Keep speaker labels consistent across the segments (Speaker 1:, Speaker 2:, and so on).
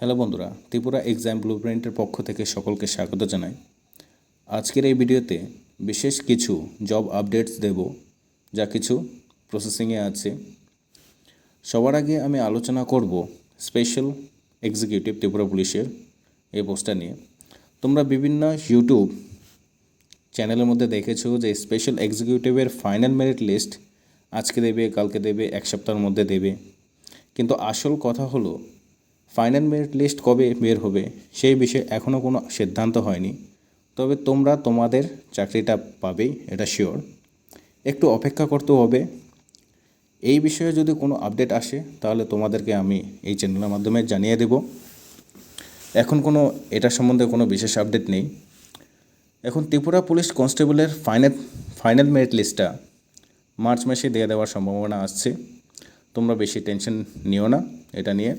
Speaker 1: Hello বন্ধুরা, Tripura exam ব্লুপ্রিন্টের পক্ষ থেকে সকলকে স্বাগত জানাই। আজকের এই ভিডিওতে বিশেষ কিছু জব আপডেটস দেব, যা কিছু প্রসেসিংয়ে আছে। সবার আগে আমি আলোচনা করব স্পেশাল এক্সিকিউটিভ ত্রিপুরা পুলিশের এই পোস্টটা নিয়ে। তোমরা বিভিন্ন ইউটিউব চ্যানেলের মধ্যে দেখেছো যে স্পেশাল এক্সিকিউটিভের ফাইনাল মেরিট লিস্ট আজকে দেবে, কালকে দেবে, এক সপ্তাহের মধ্যে দেবে। কিন্তু আসল কথা হলো ফাইনাল মেরিট লিস্ট কবে বের হবে সেই বিষয়ে এখনও কোনো সিদ্ধান্ত হয়নি। তবে তোমরা তোমাদের চাকরিটা পাবেই, এটা শিওর। একটু অপেক্ষা করতে হবে। এই বিষয়ে যদি কোনো আপডেট আসে তাহলে তোমাদেরকে আমি এই চ্যানেলের মাধ্যমে জানিয়ে দেব। এখন এটা সম্বন্ধে কোনো বিশেষ আপডেট নেই। এখন ত্রিপুরা পুলিশ কনস্টেবলের ফাইনাল মেরিট লিস্টটা মার্চ মাসে দিয়ে দেওয়ার সম্ভাবনা আসছে। তোমরা বেশি টেনশন নিও না এটা নিয়ে।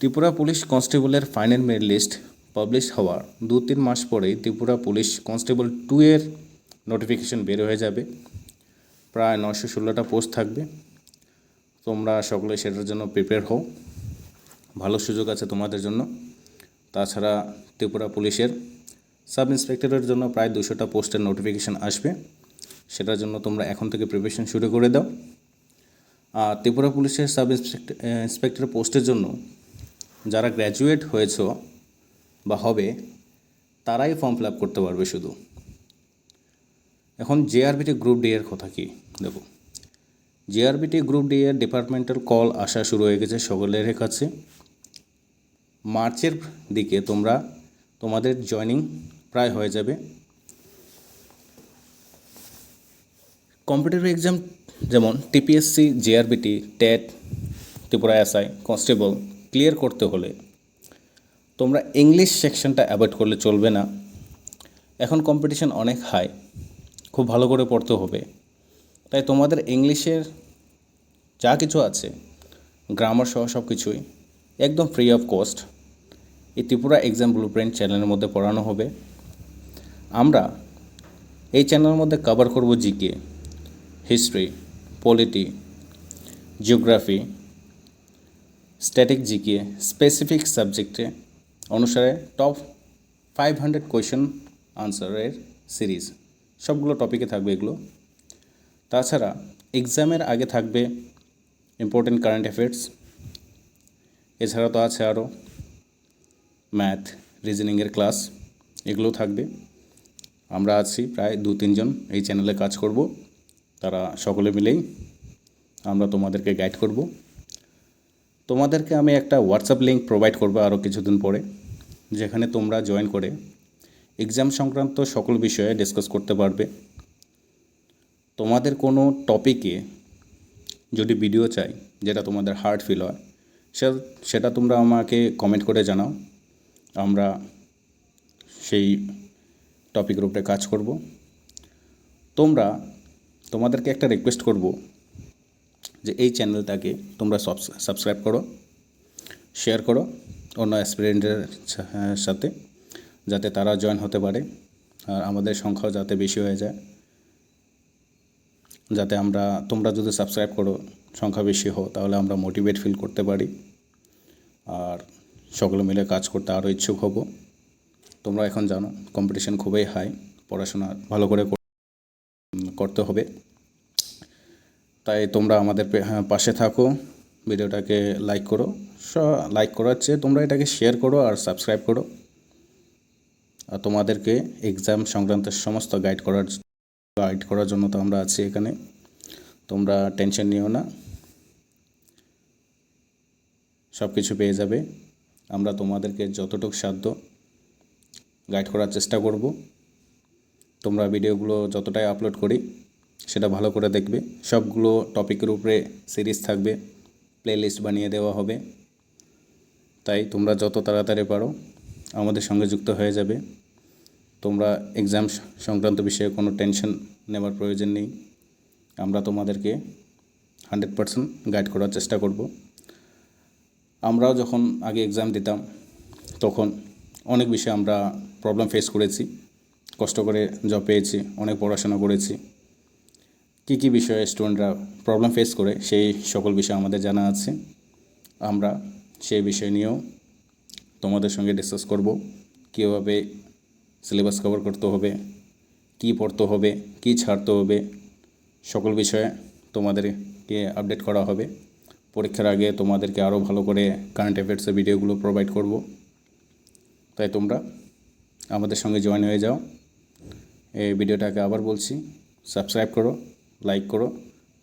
Speaker 1: ত্রিপুরা পুলিশ কনস্টেবলের ফাইনাল মেরিট লিস্ট পাবলিশ হওয়ার 2-3 মাস পরেই ত্রিপুরা পুলিশ কনস্টেবল 2 এর নোটিফিকেশন বের হয়ে যাবে। প্রায় 916টা পোস্ট থাকবে। তোমরা সকলে সেটার জন্য প্রিপেয়ার হও, ভালো সুযোগ আছে তোমাদের জন্য। তাছাড়া ত্রিপুরা পুলিশের সাব ইন্সপেক্টরের জন্য প্রায় 200টা পোস্টের নোটিফিকেশন আসবে। সেটার জন্য তোমরা এখন থেকে প্রিপারেশন শুরু করে দাও। আর ত্রিপুরা পুলিশের সাব ইন্সপেক্টর পোস্টের জন্য যারা গ্র্যাজুয়েট হয়েছ বা হবে তারাই ফর্ম ফিল আপ করতে পারবে শুধু। এখন জেআরবিটি গ্রুপ ডি এর কথা কি দেখো। জেআরবিটি গ্রুপ ডি এর ডিপার্টমেন্টাল কল আসা শুরু হয়ে গেছে সকলের কাছে। মার্চের দিকে তোমাদের জয়নিং প্রায় হয়ে যাবে। কম্পিটিটিভ এক্সাম যেমন TPSC, JRBT, TET, Tripura SI, constable clear করতে হলে তোমরা ইংলিশ সেকশনটা অ্যাভয়েড করলে চলবে না। এখন কম্পিটিশন অনেক হাই, খুব ভালো করে পড়তে হবে। তাই তোমাদের ইংলিশের যা কিছু আছে, গ্রামার সহ সব কিছুই একদম ফ্রি অফ কস্ট এই ত্রিপুরা এক্সাম ব্লুপ্রিন্ট চ্যানেলের মধ্যে পড়ানো হবে। আমরা এই চ্যানেলের মধ্যে কভার করব GK, history, polity, geography, static GK, specific সাবজেক্টে অনুসারে টপ 500 কোয়েশ্চেন আনসারের সিরিজ, সবগুলো টপিকে থাকবে এগুলো। তাছাড়া এক্সামের আগে থাকবে ইম্পর্টেন্ট কারেন্ট অ্যাফেয়ার্স। এছাড়া তো আছে আরও ম্যাথ, রিজনিংয়ের ক্লাস, এগুলো থাকবে। আমরা আছি প্রায় 2-3 জন এই চ্যানেলে কাজ করব। তারা সকলে মিলেই আমরা তোমাদেরকে গাইড করব। তোমাদেরকে আমি একটা হোয়াটসঅ্যাপ লিঙ্ক প্রোভাইড করবো আরও কিছুদিন পরে, যেখানে তোমরা জয়েন করে এক্সাম সংক্রান্ত সকল বিষয়ে ডিসকাস করতে পারবে। তোমাদের কোনো টপিকে যদি ভিডিও চাই যেটা তোমাদের হার্ড ফিল হয়, সেটা তোমরা আমাকে কমেন্ট করে জানাও। আমরা সেই টপিকের উপরে কাজ করব। তোমাদেরকে একটা রিকোয়েস্ট করব যে এই চ্যানেলটাকে তোমরা সাবস্ক্রাইব করো, শেয়ার করো অন্য অ্যাসপিরেন্টের সাথে, যাতে তারা জয়েন হতে পারে আর আমাদের সংখ্যাও যাতে বেশি হয়ে যায়। যাতে তোমরা যদি সাবস্ক্রাইব করো, সংখ্যা বেশি হও, তাহলে আমরা মোটিভেট ফিল করতে পারি আর সকলে মিলে কাজ করতে আরও ইচ্ছুক হব। তোমরা এখন জানো কম্পিটিশন খুবই হাই, পড়াশোনা ভালো করে করতে হবে। তাই তোমরা আমাদের পাশে থাকো, ভিডিওটাকে লাইক করো। লাইক করার চেয়ে তোমরা এটাকে শেয়ার করো আর সাবস্ক্রাইব করো। আর তোমাদেরকে এক্সাম সংক্রান্ত সমস্ত গাইড করার জন্য তো আমরা আছি এখানে। তোমরা টেনশন নিও না, সব কিছু পেয়ে যাবে। আমরা তোমাদেরকে যতটুকু সাধ্য গাইড করার চেষ্টা করব। তোমরা ভিডিওগুলো যতটাই আপলোড করি সেটা ভালো করে দেখবে। সবগুলো টপিকের উপরে সিরিজ থাকবে, প্লেলিস্ট বানিয়ে দেওয়া হবে। তাই তোমরা যত তাড়াতাড়ি পারো আমাদের সঙ্গে যুক্ত হয়ে যাবে। তোমরা এক্সাম সংক্রান্ত বিষয়ে কোনো টেনশন নেওয়ার প্রয়োজন নেই। আমরা তোমাদেরকে 100% গাইড করার চেষ্টা করব। আমরাও যখন আগে এক্সাম দিতাম তখন অনেক বিষয়ে আমরা প্রবলেম ফেস করেছি, কষ্ট করে জব পেয়েছি, অনেক পড়াশোনা করেছি। কী বিষয়ে স্টুডেন্টরা প্রবলেম ফেস করে সেই সকল বিষয় আমাদের জানা আছে। আমরা সেই বিষয় নিয়েও তোমাদের সঙ্গে ডিসকাস করব। কীভাবে সিলেবাস কভার করতে হবে, কি পড়তে হবে, কি ছাড়তে হবে, সকল বিষয়ে তোমাদেরকে আপডেট করা হবে। পরীক্ষার আগে তোমাদেরকে আরও ভালো করে কারেন্ট অ্যাফেয়ার্সের ভিডিওগুলো প্রোভাইড করব। তাই তোমরা আমাদের সঙ্গে জয়েন হয়ে যাও। এই ভিডিওটাকে আবার বলছি, সাবস্ক্রাইব করো, লাইক করো।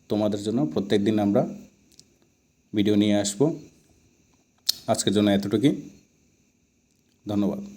Speaker 1: তোমাদের জন্য প্রত্যেক দিন আমরা ভিডিও নিয়ে আসব। আজকের জন্য এতটুকুই। ধন্যবাদ।